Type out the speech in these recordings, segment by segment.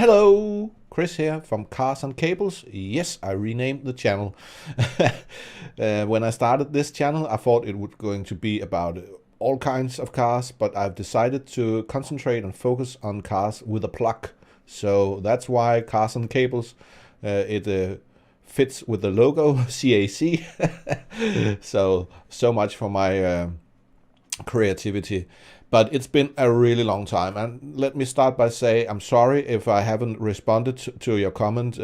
Hello, Chris here from Cars and Cables. Yes, I renamed the channel. When I started this channel, I thought it would going to be about all kinds of cars, but I've decided to concentrate and focus on cars with a plug. So that's why Cars and Cables. It fits with the logo CAC. So much for my creativity. But it's been a really long time, and let me start by saying I'm sorry if I haven't responded to your comment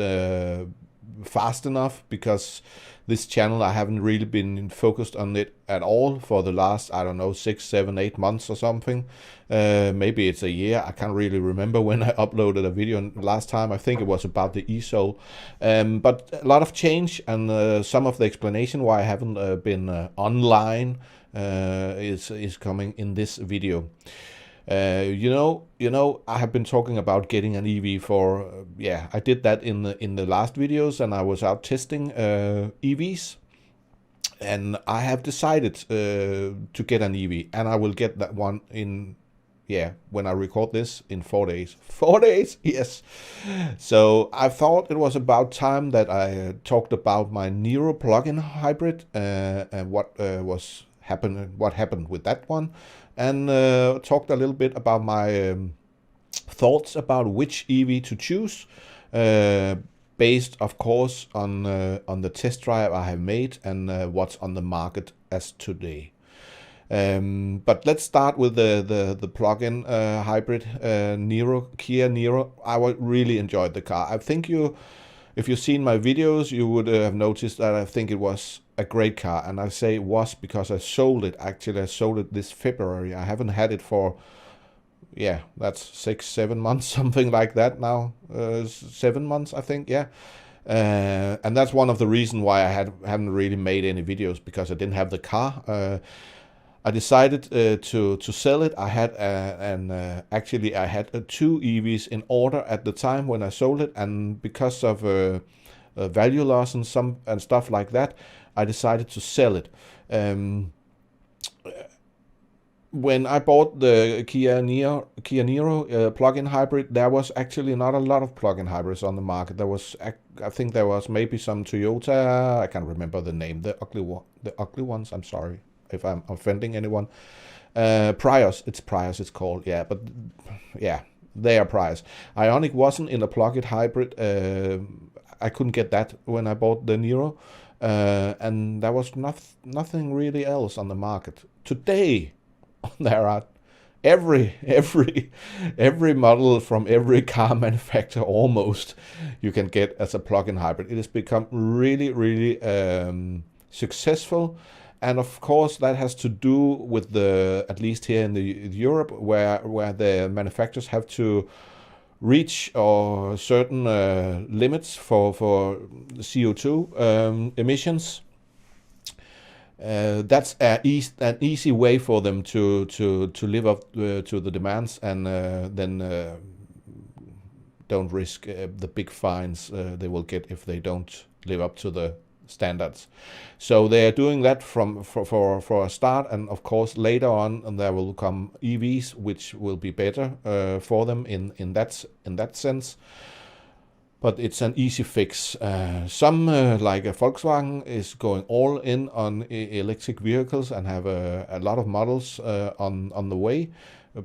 fast enough, because this channel I haven't really been focused on it at all for the last, I don't know, 6, 7, 8 months or something. Maybe it's a year. I can't really remember when I uploaded a video last time. I think it was about the eSoul. But a lot of change, and some of the explanation why I haven't been online is coming in this video. I have been talking about getting an EV for I did that in the last videos, and I was out testing EVs, and I have decided to get an EV, and I will get that one in when I record this in 4 days. 4 days, yes. So I thought it was about time that I talked about my Niro plug-in hybrid and what happened with that one, and talked a little bit about my thoughts about which EV to choose, based of course on the test drive I have made and what's on the market as today. But let's start with the plug-in hybrid Kia Niro. I really enjoyed the car. I think if you've seen my videos, you would have noticed that I think it was a great car, and I say it was because I sold it. Actually, I sold it this February. I haven't had it for that's 6, 7 months, something like that now. 7 months, I think. And that's one of the reasons why I haven't really made any videos, because I didn't have the car. I decided to sell it. I had actually I had 2 EVs in order at the time when I sold it, and because of value loss and stuff like that, I decided to sell it. When I bought the Kia Niro plug-in hybrid, there was actually not a lot of plug-in hybrids on the market. I think there was maybe some Toyota. I can't remember the name. The ugly ones. I'm sorry if I'm offending anyone. Prius, it's called. But they are Prius. Ioniq wasn't in a plug-in hybrid. I couldn't get that when I bought the Niro, and there was nothing really else on the market. Today, there are every model from every car manufacturer almost you can get as a plug-in hybrid. It has become really successful. And of course, that has to do with at least here in Europe, where the manufacturers have to reach certain limits for CO2 emissions. That's an easy way for them to live up to the demands, and then don't risk the big fines they will get if they don't live up to the standards. So they are doing that for a start, and of course later on there will come EVs which will be better for them in that sense. But it's an easy fix. Some like a Volkswagen is going all in on electric vehicles and have a lot of models on the way.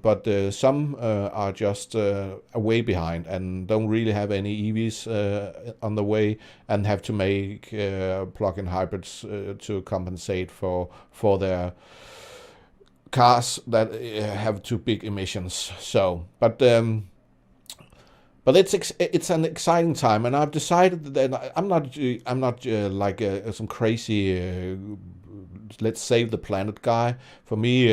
But some are just way behind and don't really have any EVs on the way, and have to make plug-in hybrids to compensate for their cars that have too big emissions. So, but it's an exciting time, and I've decided that I'm not like some crazy let's save the planet guy. For me,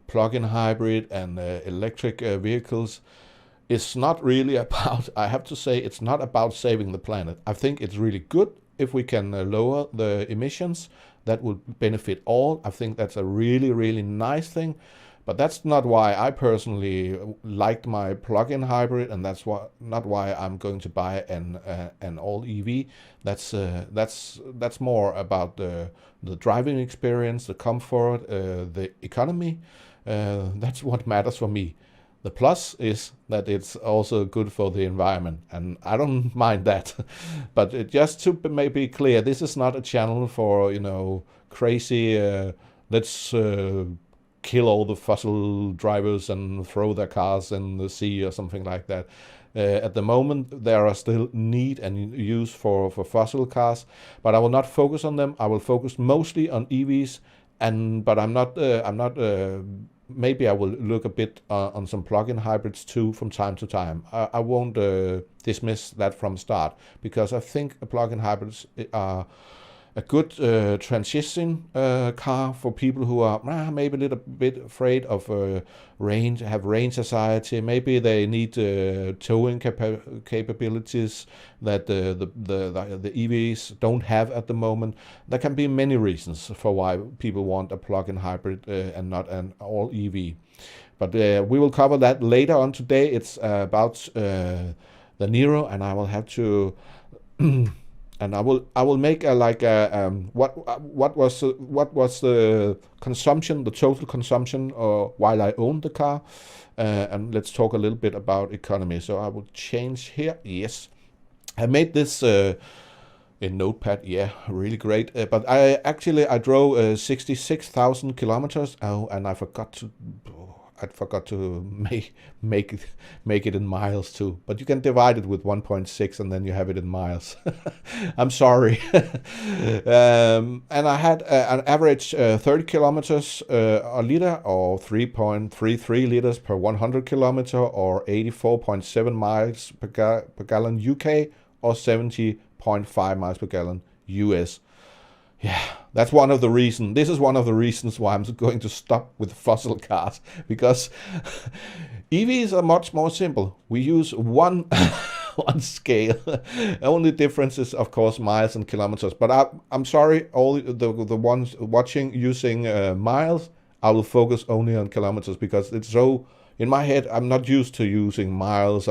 plug-in hybrid and electric vehicles is not really about, I have to say, it's not about saving the planet. I think it's really good if we can lower the emissions. That will benefit all. I think that's a really nice thing. But that's not why I personally liked my plug-in hybrid, and that's not why I'm going to buy an all EV. That's more about the driving experience, the comfort, the economy. That's what matters for me. The plus is that it's also good for the environment, and I don't mind that. But just to maybe clear, this is not a channel for, crazy, let's kill all the fossil drivers and throw their cars in the sea or something like that. At the moment, there are still need and use for fossil cars, but I will not focus on them. I will focus mostly on EVs, but I'm not maybe I will look a bit on some plug-in hybrids too from time to time. I won't dismiss that from start, because I think plug-in hybrids are a good transition car for people who are maybe a little bit afraid of have range anxiety. Maybe they need towing capabilities that the EVs don't have at the moment. There can be many reasons for why people want a plug-in hybrid and not an all EV. But we will cover that later on today. It's about the Niro, and I will have to and I will make what was the consumption, the total consumption while I owned the car, and let's talk a little bit about economy. So I will change here. Yes, I made this in Notepad. Yeah, really great. But I drove 66,000 kilometers. Oh, and I forgot to make it in miles too, but you can divide it with 1.6 and then you have it in miles. I'm sorry. And I had an average 30 kilometers a liter, or 3.33 liters per 100 kilometer, or 84.7 miles per gallon UK, or 70.5 miles per gallon US. Yeah, that's one of the reasons. This is one of the reasons why I'm going to stop with fossil cars, because EVs are much more simple. We use one scale. Only difference is, of course, miles and kilometers. But I'm sorry, all the ones watching using miles, I will focus only on kilometers, because it's so. In my head, I'm not used to using miles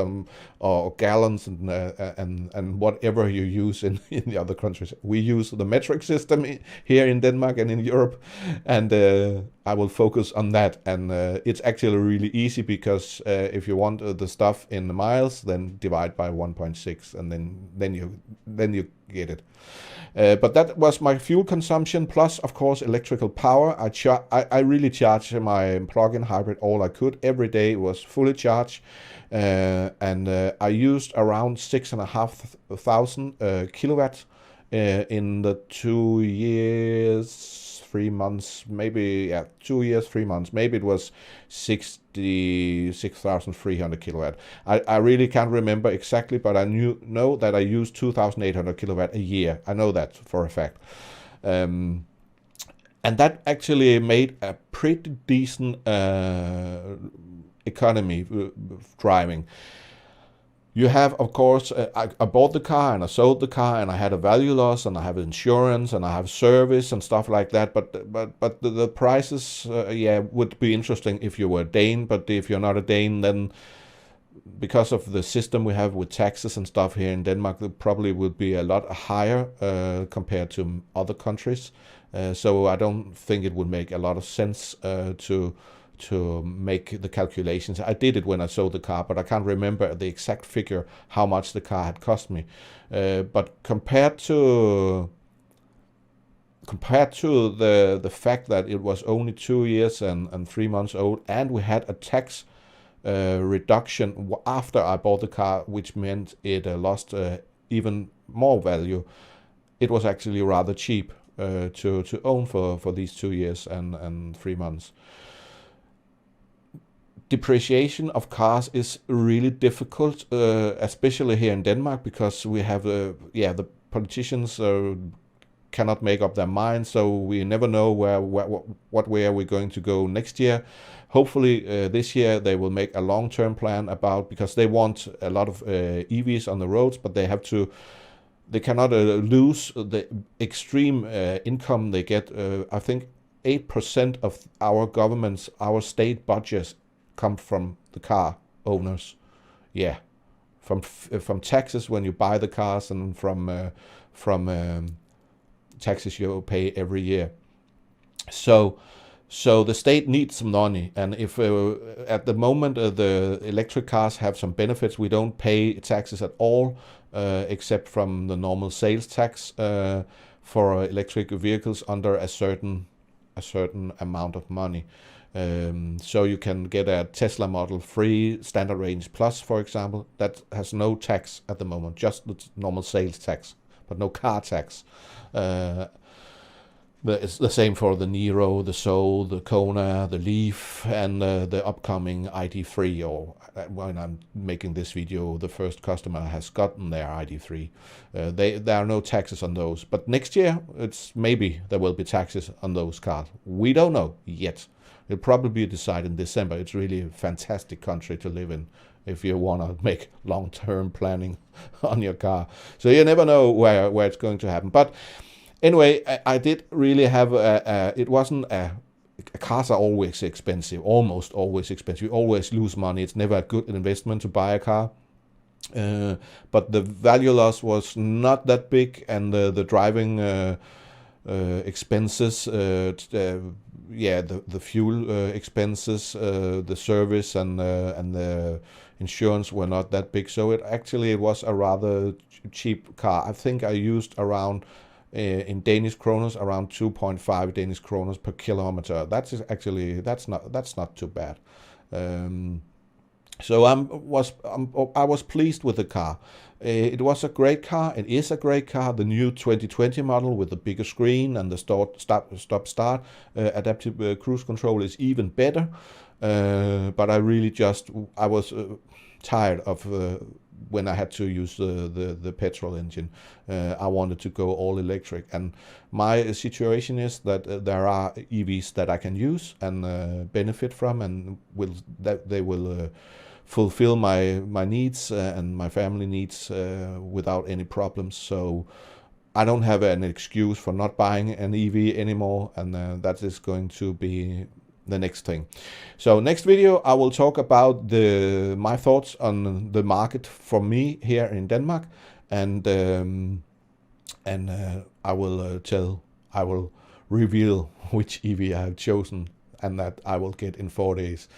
or gallons and whatever you use in the other countries. We use the metric system here in Denmark and in Europe, and I will focus on that. And it's actually really easy, because if you want the stuff in the miles, then divide by 1.6, and then you get it. But that was my fuel consumption, plus, of course, electrical power. I really charged my plug-in hybrid all I could. Every day it was fully charged. And I used around 6,500 kilowatts in the 2 years, 3 months, maybe, 2 years, 3 months. Maybe it was 66,300 kilowatt. I really can't remember exactly, but I know that I used 2,800 kilowatt a year. I know that for a fact. And that actually made a pretty decent economy driving. You have, of course, I bought the car and I sold the car, and I had a value loss, and I have insurance, and I have service and stuff like that. But the prices, would be interesting if you were a Dane. But if you're not a Dane, then because of the system we have with taxes and stuff here in Denmark, it probably would be a lot higher compared to other countries. So I don't think it would make a lot of sense to make the calculations. I did it when I sold the car, but I can't remember the exact figure how much the car had cost me. But compared to the fact that it was only 2 years and 3 months old, and we had a tax reduction after I bought the car, which meant it lost even more value, it was actually rather cheap to own for these 2 years and 3 months. Depreciation of cars is really difficult, especially here in Denmark, because we have the politicians cannot make up their minds, so we never know what way are we going to go next year. Hopefully this year they will make a long-term plan because they want a lot of EVs on the roads, but they cannot lose the extreme income they get. I think 8% of our state budgets come from the car owners. Yeah, from taxes when you buy the cars, and from taxes you pay every year. So So the state needs some money, and if at the moment the electric cars have some benefits, we don't pay taxes at all, except from the normal sales tax for electric vehicles under a certain amount of money. So you can get a Tesla Model 3 Standard Range Plus, for example, that has no tax at the moment, just the normal sales tax, but no car tax. It's the same for the Niro, the Soul, the Kona, the Leaf, and the upcoming ID3. Or when I'm making this video, the first customer has gotten their ID3. There are no taxes on those, but next year maybe there will be taxes on those cars. We don't know yet. It'll probably be decided in December. It's really a fantastic country to live in if you want to make long-term planning on your car. So you never know where it's going to happen. But anyway, I did really have it wasn't cars are always expensive, almost always expensive. You always lose money. It's never a good investment to buy a car. But the value loss was not that big, and the driving expenses, the fuel expenses, the service and the insurance were not that big. So it was a rather cheap car. I think I used around in Danish kroners around 2.5 Danish kroners per kilometer. That's not too bad. So I was pleased with the car. It was a great car. It is a great car. The new 2020 model with the bigger screen and the stop-start adaptive cruise control is even better. But I was tired of when I had to use the petrol engine. I wanted to go all electric, and my situation is that there are EVs that I can use and benefit from, and they will fulfill my needs and my family needs without any problems. So I don't have an excuse for not buying an EV anymore, and that is going to be the next thing. So next video I will talk about my thoughts on the market for me here in Denmark, and I will reveal which EV I have chosen and that I will get in 4 days.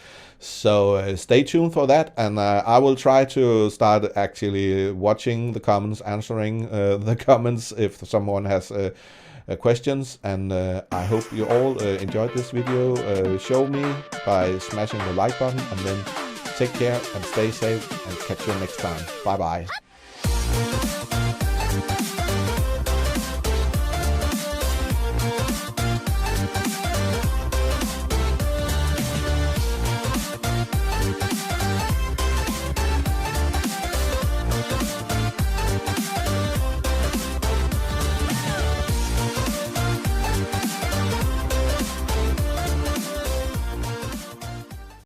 So stay tuned for that, and I will try to start actually watching the comments, answering the comments if someone has questions. And I hope you all enjoyed this video. Show me by smashing the like button, and then take care and stay safe, and catch you next time. Bye bye.